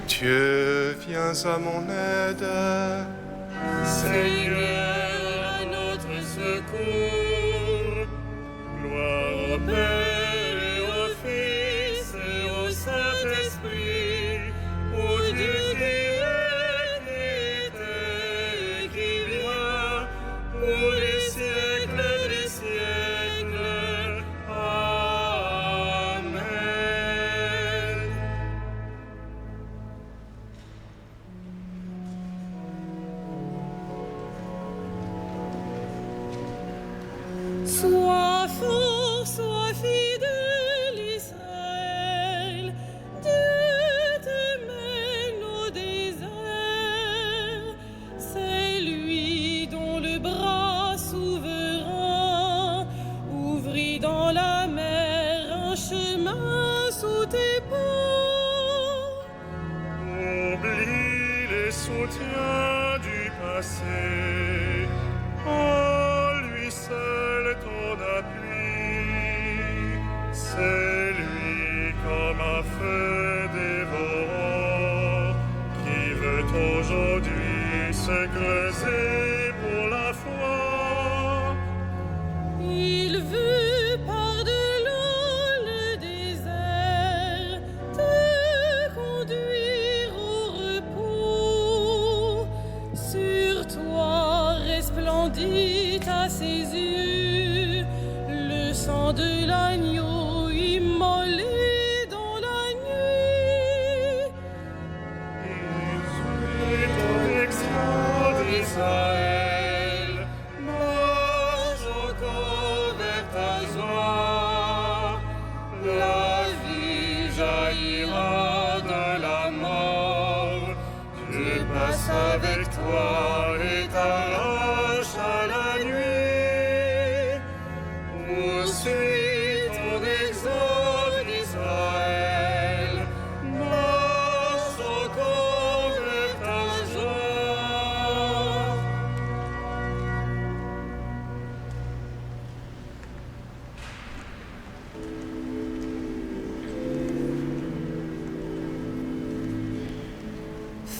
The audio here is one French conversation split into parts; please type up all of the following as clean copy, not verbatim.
Dieu, viens à mon aide. Seigneur, à notre secours. Gloire au Père et au Fils et au Saint-Esprit, au Dieu qui est, qui était et qui vient, pour les siècles des siècles. Amen. Sois fort, sois fidèle, Israël. Dieu te mène au désert. C'est lui dont le bras souverain ouvrit dans la mer un chemin sous tes pas. Oublie les soutiens du passé. En lui seul ton appui. C'est lui comme un feu dévorant qui veut aujourd'hui se creuser pour la foi. Il veut par-delà le désert te conduire au repos. Sur toi resplendit à ses yeux le sang de l'agneau immolé dans la nuit. Il ton exploit d'Israël, marche encore vers ta joie. La vie jaillira de la mort. Dieu passe avec toi et t'arrache à la nuit. Poursuis ton exode d'Israël, marche encore vers ta joie.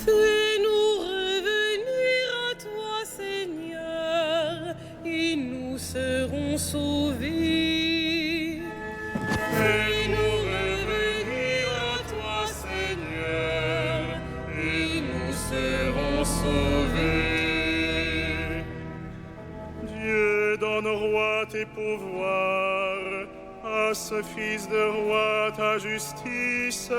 Fais-nous revenir à toi, Seigneur, et nous serons sauvés. Fais-nous revenir à toi, Seigneur, et nous serons sauvés. Dieu, donne au roi tes pouvoirs, à ce fils de roi ta justice.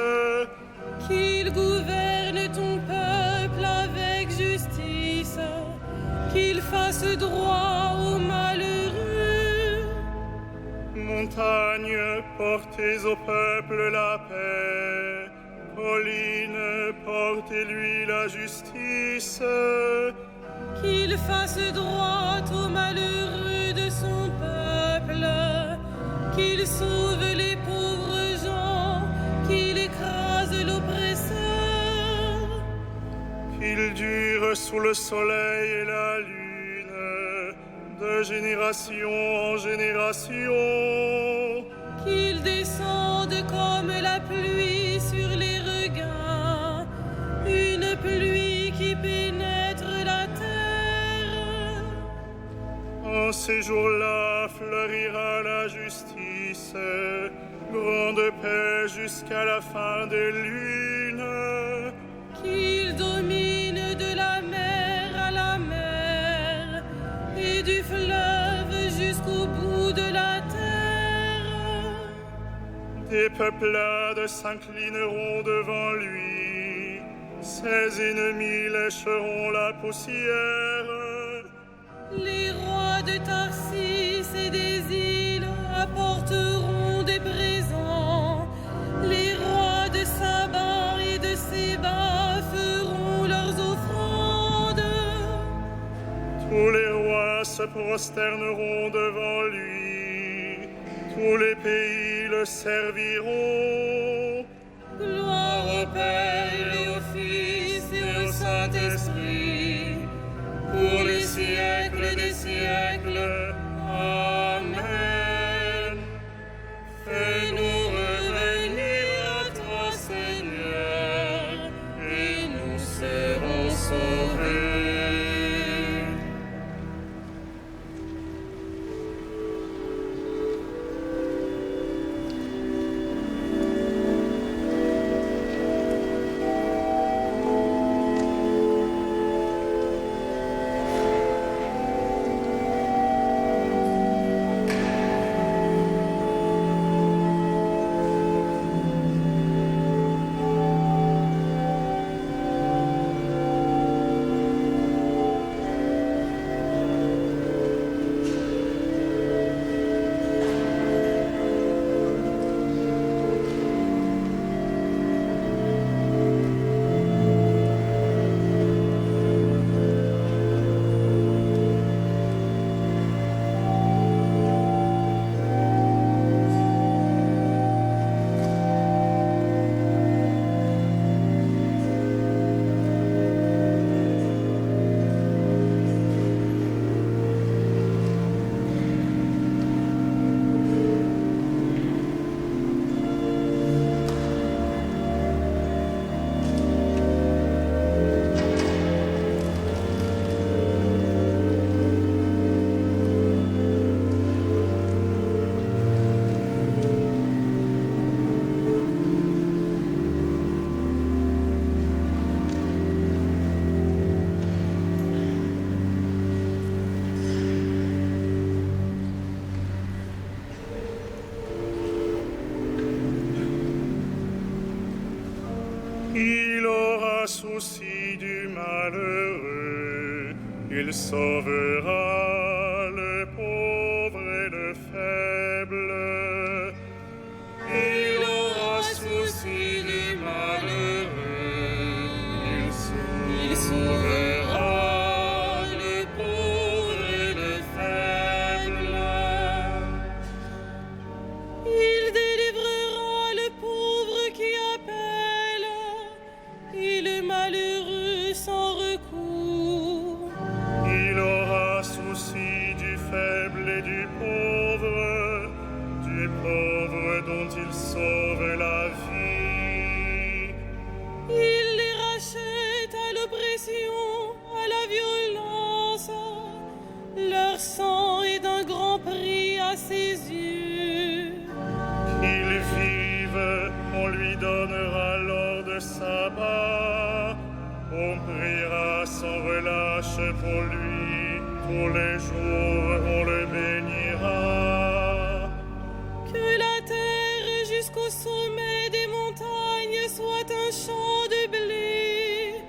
Qu'il gouverne ton peuple avec justice, qu'il fasse droit aux malheureux. Montagne, portez au peuple la paix. Colline, portez-lui la justice. Qu'il fasse droit aux malheureux de son peuple, qu'il sauve les pauvres gens, qu'il écrase l'oppresseur. Qu'il dure sous le soleil et la lune, de génération en génération. Qu'il descende comme la pluie sur les regains, une pluie qui pénètre la terre. En ces jours-là fleurira la justice, grande paix jusqu'à la fin des lunes. Qu'il domine de la mer à la mer et du fleuve jusqu'au bout de la terre. Des peuplades s'inclineront devant lui, ses ennemis lécheront la poussière. Les rois de Tarsis et des îles apporteront des présents. Les rois de Saba et de Séba feront leurs offrandes. Tous les rois se prosterneront devant lui, tous les pays le serviront. Gloire au Père et au Fils et au Saint-Esprit, pour les siècles des siècles. Amen. Fais-nous revenir à toi, Seigneur, Il aura souci du malheureux, il sauvera le pauvre et le faible. Il aura souci du malheureux, il sauvera le pauvre et le faible. Il délivrera le pauvre qui appelle et le malheureux sans recours. Il aura souci du faible et du pauvre dont il sauve la vie. Il les rachète à l'oppression, à la violence. Leur sang est d'un grand prix à ses yeux. Qu'il vive, on lui donnera l'or de sabbat. On priera sans relâche pour lui. Tous les jours, on le bénira. Que la terre jusqu'au sommet des montagnes soit un champ de blé,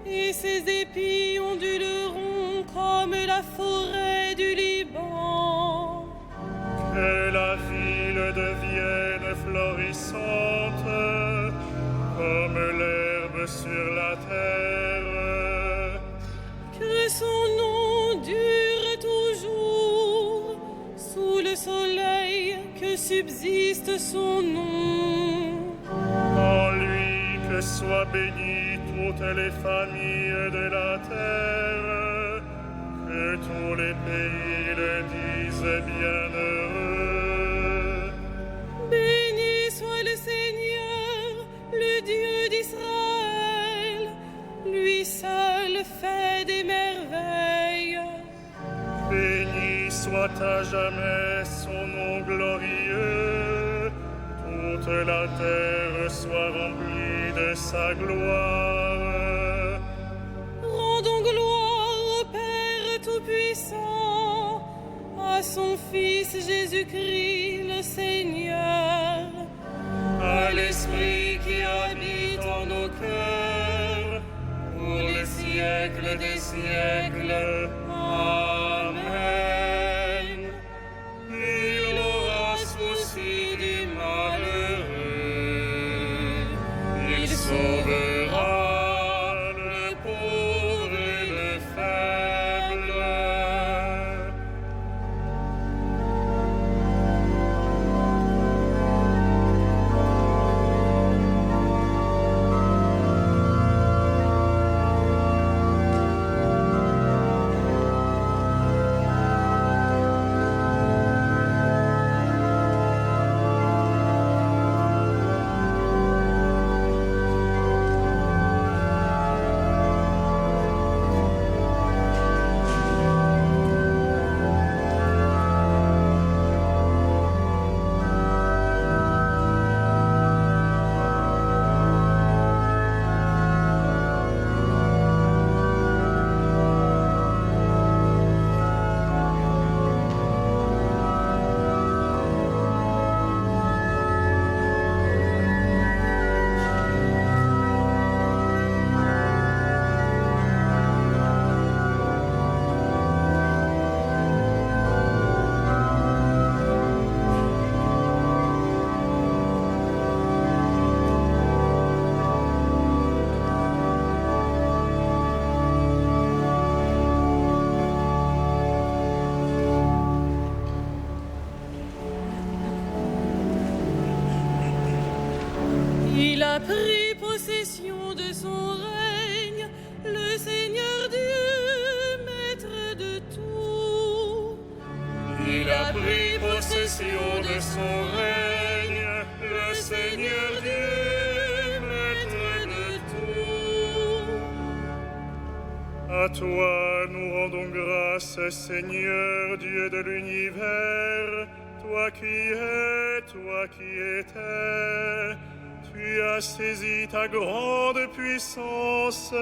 et ses épis onduleront comme la forêt du Liban. Que la ville devienne florissante, comme l'herbe sur la terre. Que son nom dure toujours, sous le soleil que subsiste son nom. En lui que soient bénies toutes les familles de la terre, que tous les pays le disent bienheureux. Béni soit le Seigneur, le Dieu d'Israël, lui seul fait des merveilles. Béni soit à jamais son nom glorieux, toute la terre soit remplie de sa gloire. Rendons gloire au Père Tout-Puissant, à son Fils Jésus-Christ le Seigneur, À l'Esprit qui habite en nos cœurs, pour les siècles des siècles. Amen. Il aura souci du malheureux, il sauvera le pauvre et le faible. Il a pris possession de son règne, le Seigneur Dieu, maître de tout. Il a pris possession de son règne, le Seigneur Dieu, maître de tout. À toi nous rendons grâce, Seigneur Dieu de l'univers, toi qui es, toi qui étais. Tu as saisi ta grande puissance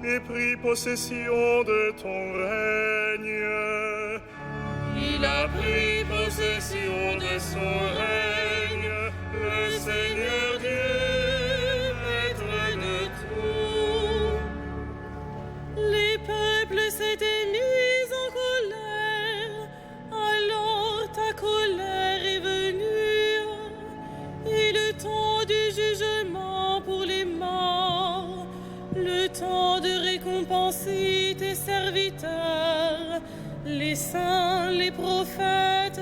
et pris possession de ton règne. Il a pris possession de son règne, le Seigneur Dieu, maître serviteurs, les saints, les prophètes,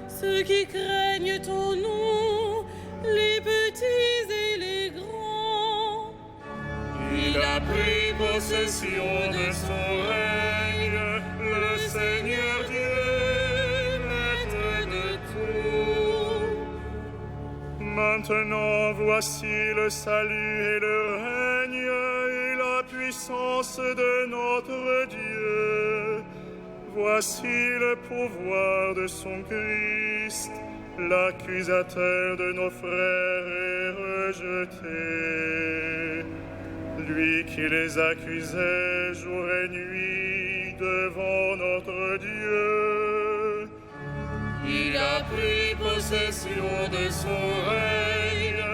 ceux qui craignent ton nom, les petits et les grands. Il a pris possession de son règne, le Seigneur Dieu, maître de tout. Maintenant voici le salut et le règne et la puissance de notre Dieu. Voici le pouvoir de son Christ, l'accusateur de nos frères est rejeté. Lui qui les accusait jour et nuit devant notre Dieu. Il a pris possession de son règne,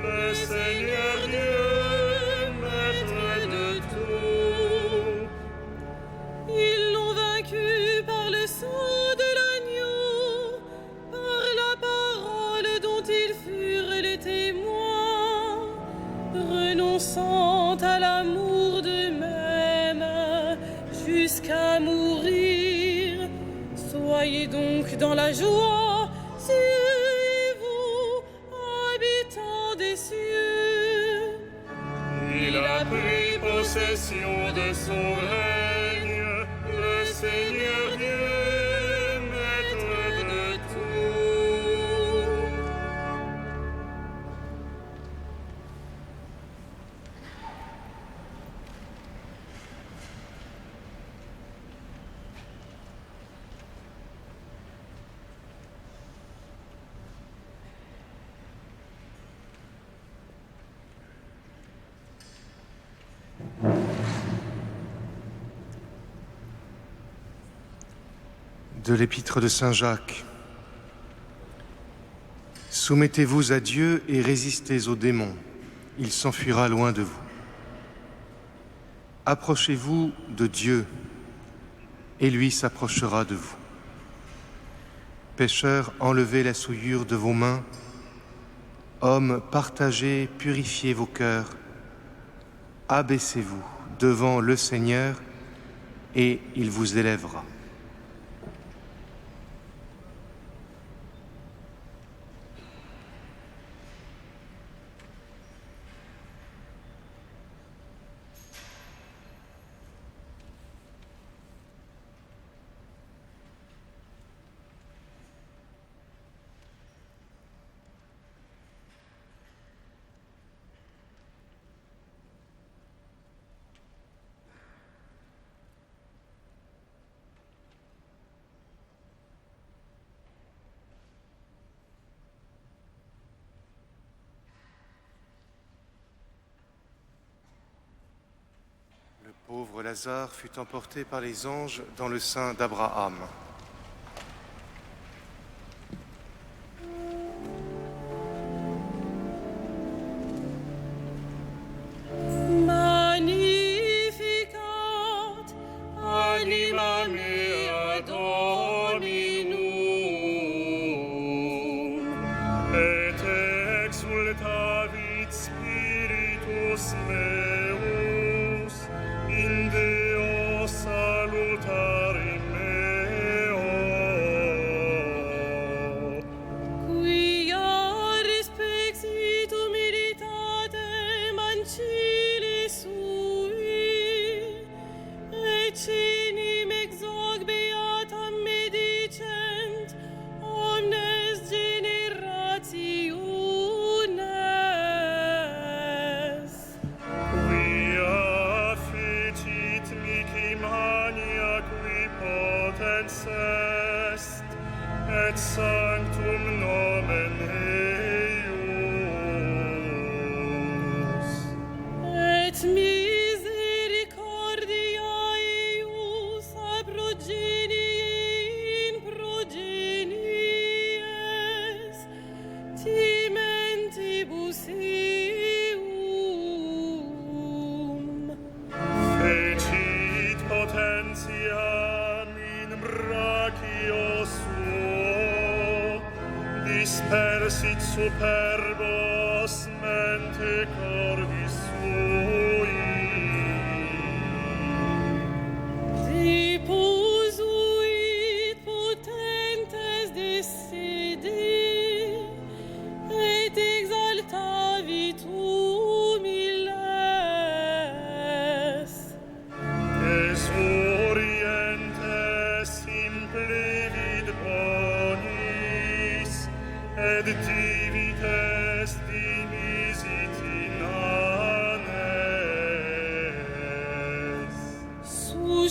le Seigneur Dieu, maître de tout. Ils l'ont vaincu par le sang de l'agneau, par la parole dont ils furent les témoins, renonçant à l'amour d'eux-mêmes jusqu'à mourir. Soyez donc dans la joie, cieux et vous, habitants des cieux. Il a pris possession de son règne, le Seigneur Dieu, maître de tout. De l'épître de Saint Jacques. Soumettez-vous à Dieu et résistez aux démons, il s'enfuira loin de vous. Approchez-vous de Dieu et lui s'approchera de vous. Pécheurs, enlevez la souillure de vos mains. Hommes, partagez, purifiez vos cœurs. Abaissez-vous devant le Seigneur et il vous élèvera. Le pauvre Lazare fut emporté par les anges dans le sein d'Abraham. Magnificat anima mea Dominum, Et exultavit spiritus meus in Deo salutari meo. quia respexit humilitatem ancilli sui, et cinim exoc beatam medicent omnes generationes. Quia ficit mihi mania qui potens est, et sanctum nomen eius. Et misericordia eius a progenie in progenies, timentibus eum. Fecit potentiam in brachio suo, dispersit superbos mente corvi sui.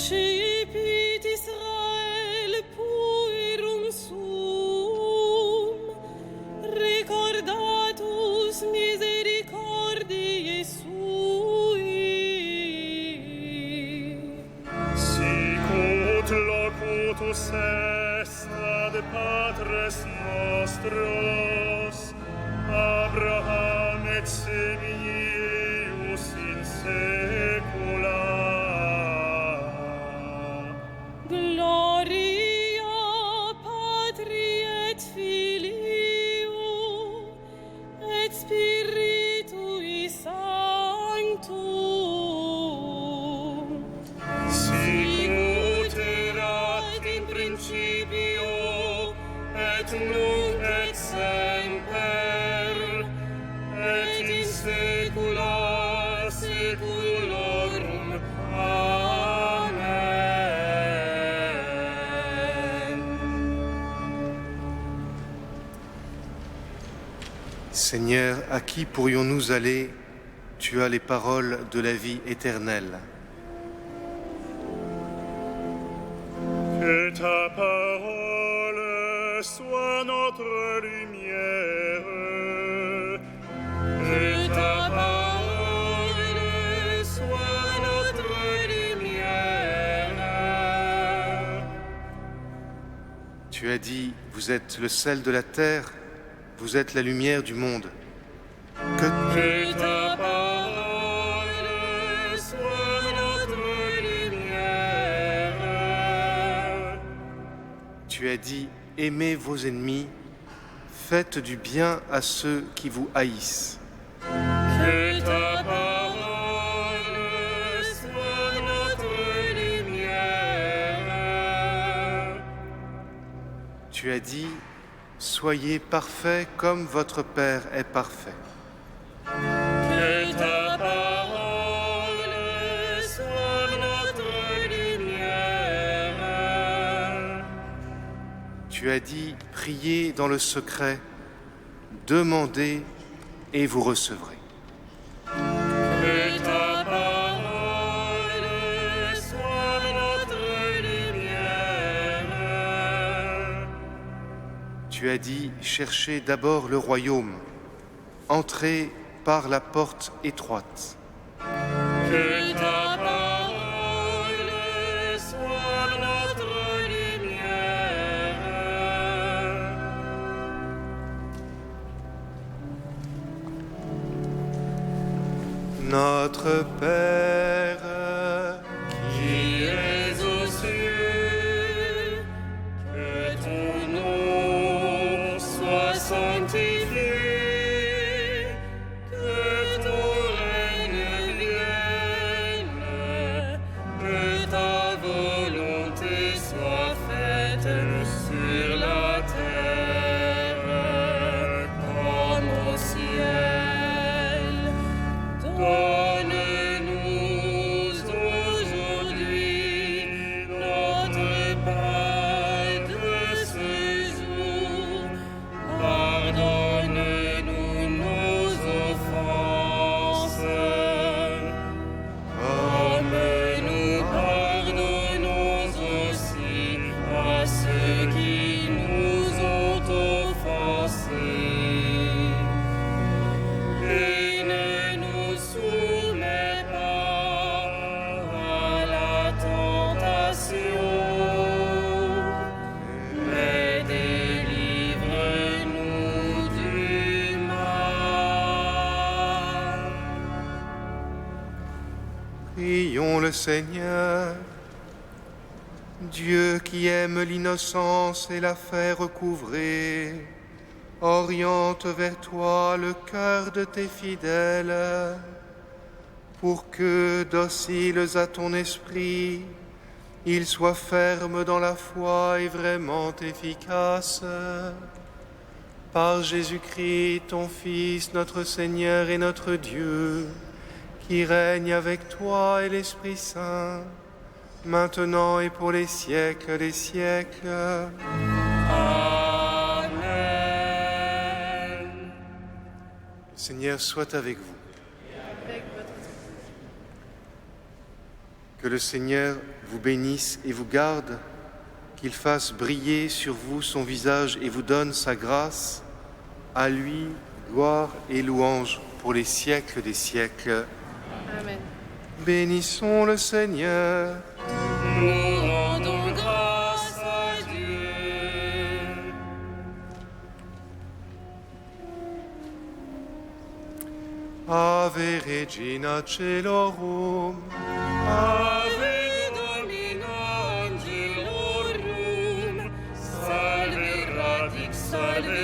recepit Israel puerum sum, recordatus misericordiae sui. Sicut locutus est ad patres nostros, Abraham et semieus in saecula. Gloria Patri et Filio et Spiritui Sanctum. Sicut erat in principio, et nunc et semper, et in saecula saeculorum. Amen. Seigneur, à qui pourrions-nous aller? Tu as les paroles de la vie éternelle. Que ta parole soit notre lumière. Que ta parole soit notre lumière. Tu as dit, vous êtes le sel de la terre, vous êtes la lumière du monde. Que ta parole soit notre lumière. Tu as dit, aimez vos ennemis, faites du bien à ceux qui vous haïssent. Que ta parole soit notre lumière. Tu as dit, soyez parfaits comme votre Père est parfait. Que ta parole soit notre lumière. Tu as dit, priez dans le secret, demandez et vous recevrez. Que ta parole soit notre lumière. Tu as dit, cherchez d'abord le royaume, entrez par la porte étroite. Que ta parole soit notre lumière. Notre Père, Qui es aux cieux, que ton nom soit sanctifié, que ton règne vienne, que ta volonté soit faite sur la terre comme au ciel. Donne-nous aujourd'hui notre pain de ce jour. Pardonne-nous nos offenses, comme nous pardonnons aussi à ceux qui nous ont offensés. Et ne nous soumets pas à la tentation, mais délivre-nous du mal. prions le Seigneur. Dieu qui aime l'innocence et la fait recouvrer, oriente vers toi le cœur de tes fidèles, pour que, dociles à ton esprit, ils soient fermes dans la foi et vraiment efficaces. Par Jésus-Christ, ton Fils, notre Seigneur et notre Dieu, qui règne avec toi et l'Esprit Saint, maintenant et pour les siècles des siècles. Amen. Le Seigneur soit avec vous. Que le Seigneur vous bénisse et vous garde, qu'il fasse briller sur vous son visage et vous donne sa grâce. À lui, gloire et louange pour les siècles des siècles. Amen. Bénissons le Seigneur. Nous rendons grâce à Dieu. Ave Regina Caelorum. Ave Domina Angelorum, salve radix, salve